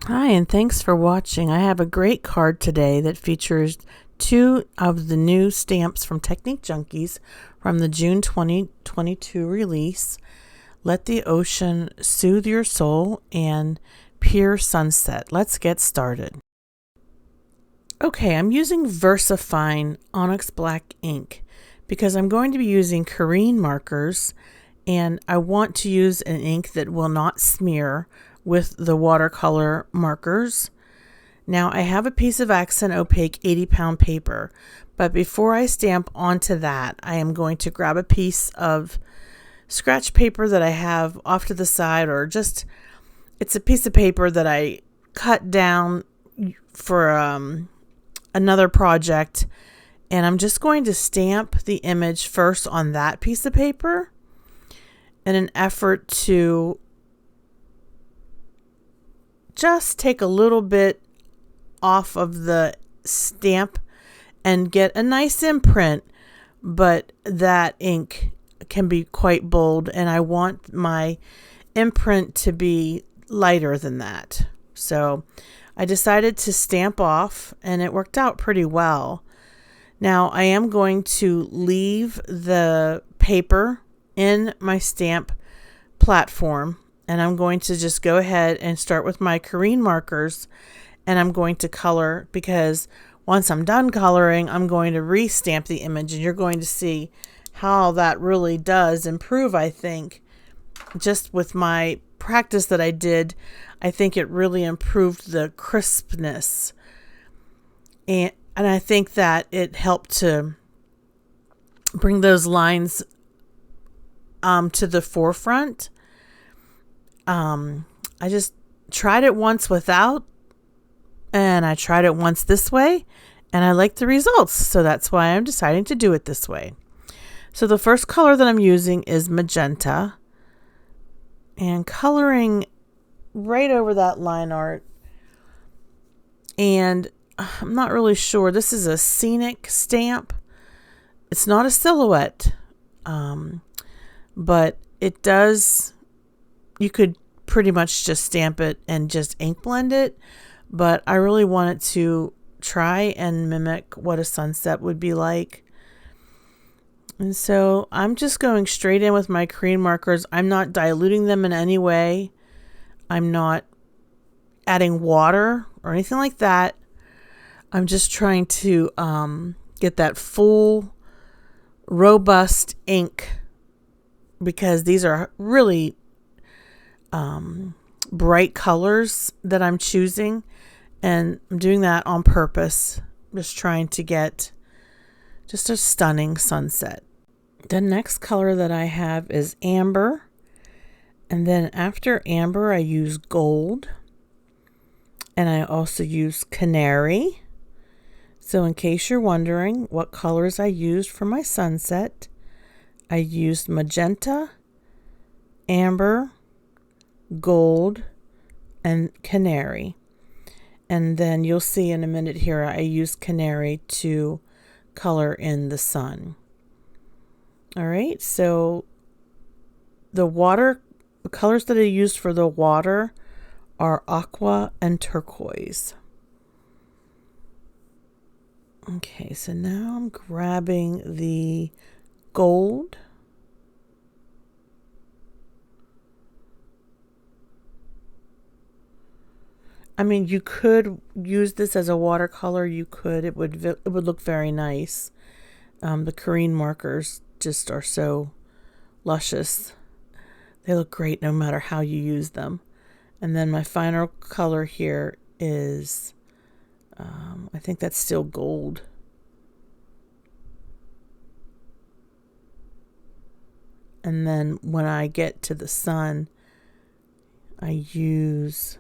Hi, and thanks for watching. I have a great card today that features two of the new stamps from Technique Junkies from the June 2022 release, Let the Ocean Soothe Your Soul and Pure Sunset. Let's get started. Okay, I'm using VersaFine Onyx Black ink because I'm going to be using Karin markers, and I want to use an ink that will not smear with the watercolor markers. Now I have a piece of accent opaque 80-pound paper, but before I stamp onto that, I am going to grab a piece of scratch paper that I have off to the side, or just, it's a piece of paper that I cut down for another project, and I'm just going to stamp the image first on that piece of paper in an effort to just take a little bit off of the stamp and get a nice imprint, but that ink can be quite bold, and I want my imprint to be lighter than that. So I decided to stamp off, and it worked out pretty well. Now I am going to leave the paper in my stamp platform, and I'm going to just go ahead and start with my Karin markers, and I'm going to color, because once I'm done coloring, I'm going to re-stamp the image, and you're going to see how that really does improve. I think just with my practice that I did, I think it really improved the crispness, and I think that it helped to bring those lines to the forefront. I just tried it once without, and I tried it once this way, and I like the results, so that's why I'm deciding to do it this way. So the first color that I'm using is magenta, and coloring right over that line art. And I'm not really sure, this is a scenic stamp. It's not a silhouette, but it does, you could pretty much just stamp it and just ink blend it, but I really wanted to try and mimic what a sunset would be like. And so I'm just going straight in with my Karin markers. I'm not diluting them in any way. I'm not adding water or anything like that. I'm just trying to get that full, robust ink, because these are really bright colors that I'm choosing, and I'm doing that on purpose, just trying to get just a stunning sunset. The next color that I have is amber, and then after amber I use gold, and I also use canary. So in case you're wondering what colors I used for my sunset, I used magenta, amber, gold, and canary. And then you'll see in a minute here I use canary to color in the sun. All right, so the colors that I used for the water are aqua and turquoise. Okay, so now I'm grabbing the gold, I mean, you could use this as a watercolor. You could. It would look very nice. The Karin markers just are so luscious. They look great no matter how you use them. And then my final color here is, I think that's still gold. And then when I get to the sun, I use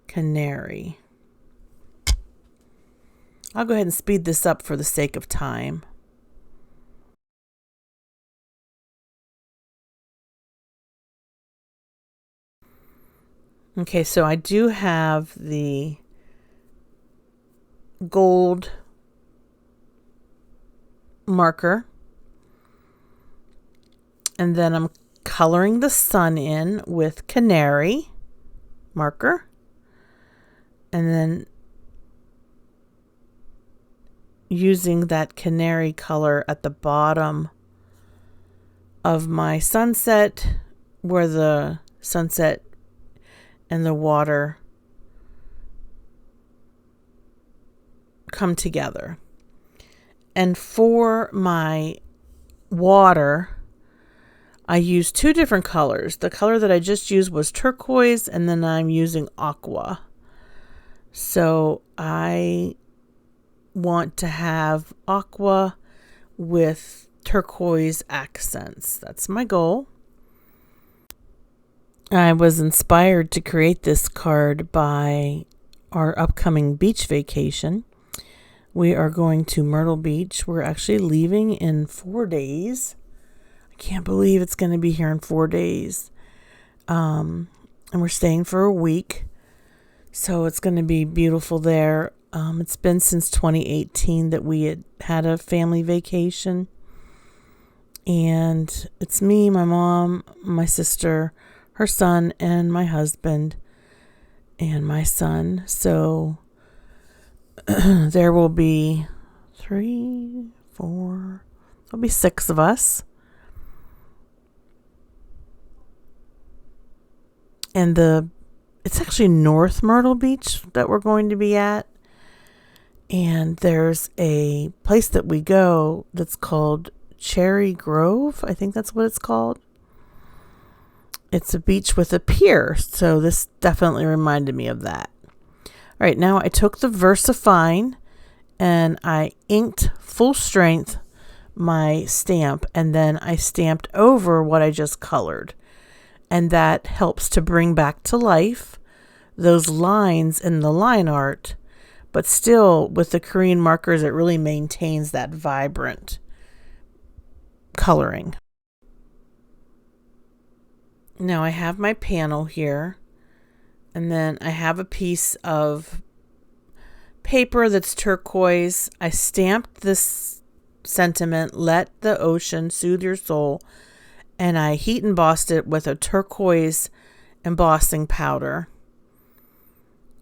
canary. I'll go ahead and speed this up for the sake of time. Okay, so I do have the gold marker, and then I'm coloring the sun in with canary marker. And then using that canary color at the bottom of my sunset, where the sunset and the water come together. And for my water, I used two different colors. The color that I just used was turquoise, and then I'm using aqua. So I want to have aqua with turquoise accents. That's my goal. I was inspired to create this card by our upcoming beach vacation. We are going to Myrtle Beach. We're actually leaving in 4 days. I can't believe it's going to be here in 4 days. And we're staying for a week. So it's going to be beautiful there. It's been since 2018 that we had a family vacation. And it's me, my mom, my sister, her son, and my husband, and my son. So there will be 3, 4, there'll be 6 of us. And it's actually North Myrtle Beach that we're going to be at. And there's a place that we go that's called Cherry Grove. I think that's what it's called. It's a beach with a pier. So this definitely reminded me of that. All right, now I took the VersaFine and I inked full strength my stamp, and then I stamped over what I just colored. And that helps to bring back to life those lines in the line art, but still with the Korean markers, it really maintains that vibrant coloring. Now I have my panel here, and then I have a piece of paper that's turquoise. I stamped this sentiment, "Let the ocean soothe your soul," and I heat embossed it with a turquoise embossing powder.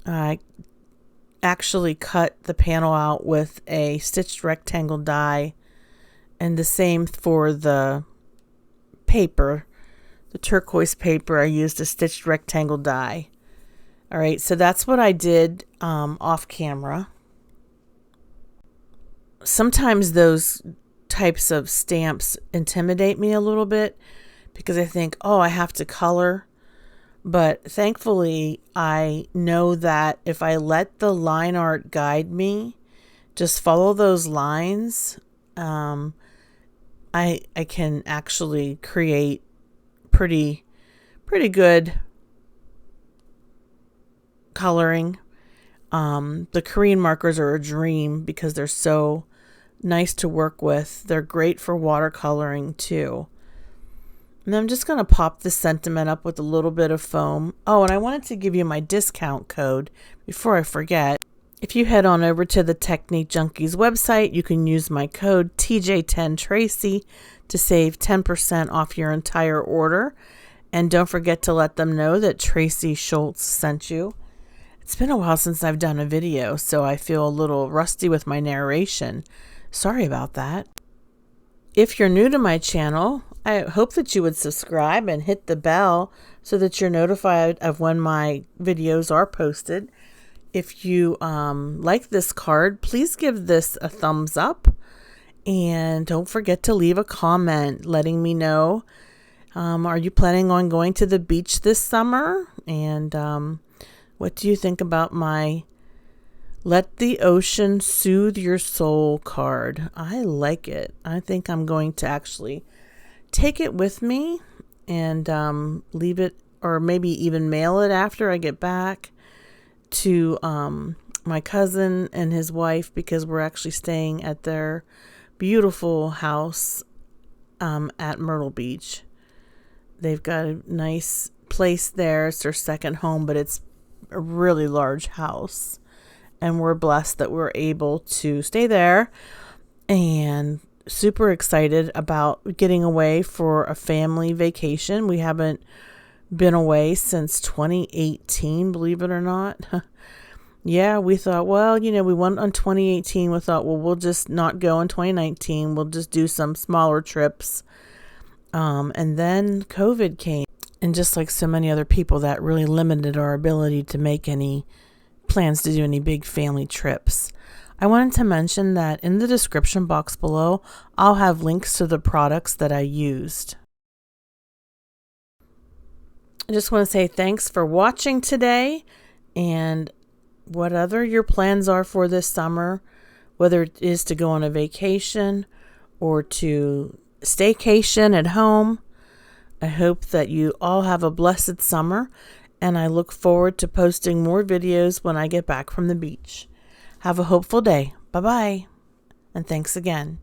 I actually cut the panel out with a stitched rectangle die, and the same for the paper. The turquoise paper, I used a stitched rectangle die. All right, so that's what I did off camera. Sometimes those types of stamps intimidate me a little bit because I think, oh, I have to color. But thankfully, I know that if I let the line art guide me, just follow those lines, I can actually create pretty good coloring. The Korean markers are a dream because they're so nice to work with. They're great for watercoloring too. And I'm just going to pop the sentiment up with a little bit of foam. Oh, and I wanted to give you my discount code before I forget. If you head on over to the Technique Junkies website, you can use my code TJ10Tracy to save 10% off your entire order. And don't forget to let them know that Tracy Schultz sent you. It's been a while since I've done a video, so I feel a little rusty with my narration. Sorry about that. If you're new to my channel, I hope that you would subscribe and hit the bell so that you're notified of when my videos are posted. If you like this card, please give this a thumbs up. And don't forget to leave a comment letting me know, are you planning on going to the beach this summer? And what do you think about my Let the Ocean Soothe Your Soul card? I like it. I think I'm going to actually take it with me and leave it, or maybe even mail it after I get back to my cousin and his wife, because we're actually staying at their beautiful house at Myrtle Beach. They've got a nice place there. It's their second home, but it's a really large house. And we're blessed that we're able to stay there, and super excited about getting away for a family vacation. We haven't been away since 2018, believe it or not. Yeah, we thought, well, we went on 2018. We thought, well, we'll just not go in 2019. We'll just do some smaller trips. And then COVID came. And just like so many other people, that really limited our ability to make any plans to do any big family trips. I wanted to mention that in the description box below, I'll have links to the products that I used. I just want to say thanks for watching today, and whatever your plans are for this summer, whether it is to go on a vacation or to staycation at home, I hope that you all have a blessed summer, and I look forward to posting more videos when I get back from the beach. Have a hopeful day. Bye-bye, and thanks again.